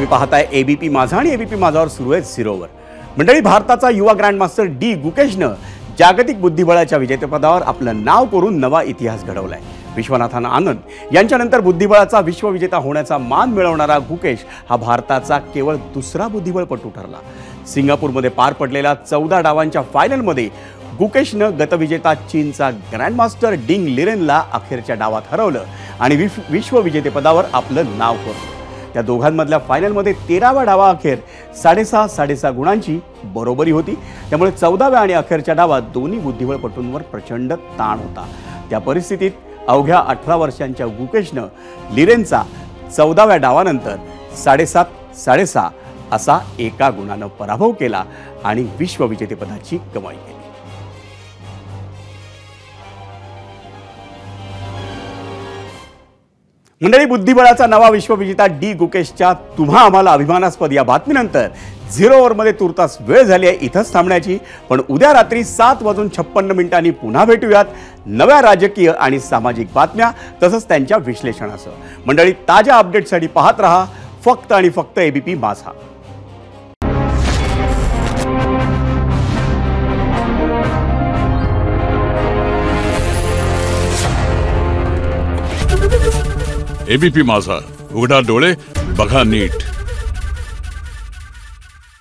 पाहताय एबीपी माझा आणि एबीपी माझावर सुरू आहे 0 वर। मंडळी, भारताचा युवा ग्रँडमास्टर डी गुकेशनं जागतिक बुद्धिबळाच्या विजेतेपदावर आपलं नाव करून नवा इतिहास घडवलाय। विश्वनाथन आनंद यांच्यानंतर बुद्धिबळाचा विश्वविजेता होण्याचा मान मिळवणारा गुकेश हा भारताचा केवळ दुसरा बुद्धिबळपटू ठरला। सिंगापूरमध्ये पार पडलेल्या 14 डावांच्या फायनलमध्ये गुकेशनं गतविजेता चीनचा ग्रँडमास्टर डिंग लिरेनला अखेरच्या डावात हरवलं आणि विश्वविजेतेपदावर आपलं नाव कोरलं। त्या दोघांमधल्या फायनलमध्ये 13व्या डावाअखेर 6.5 गुणांची बरोबरी होती। त्यामुळे 14व्या आणि अखेरच्या डावात दोन्ही बुद्धिबळपटूंवर प्रचंड ताण होता। त्या परिस्थितीत अवघ्या 18 वर्षांच्या गुकेशनं लिरेनचा 14व्या डावानंतर 7.5 असा एका गुणानं पराभव केला आणि विश्वविजेतेपदाची कमाई केली। मंडळी, बुद्धिबळाचा नवा विश्वविजेता डी गुकेशच्या तुम्हा आम्हाला अभिमानास्पद या बातमीनंतर 0 ओव्हरमध्ये तुर्तास वेळ झाली आहे इथंच थांबण्याची। पण उद्या रात्री 7:56 पुन्हा भेटूयात नव्या राजकीय आणि सामाजिक बातम्या तसंच त्यांच्या विश्लेषणासह। मंडळी, ताज्या अपडेट्ससाठी पाहत रहा फक्त आणि फक्त एबीपी माझा। एबीपी माझा, उघडा डोळे बघा नीट।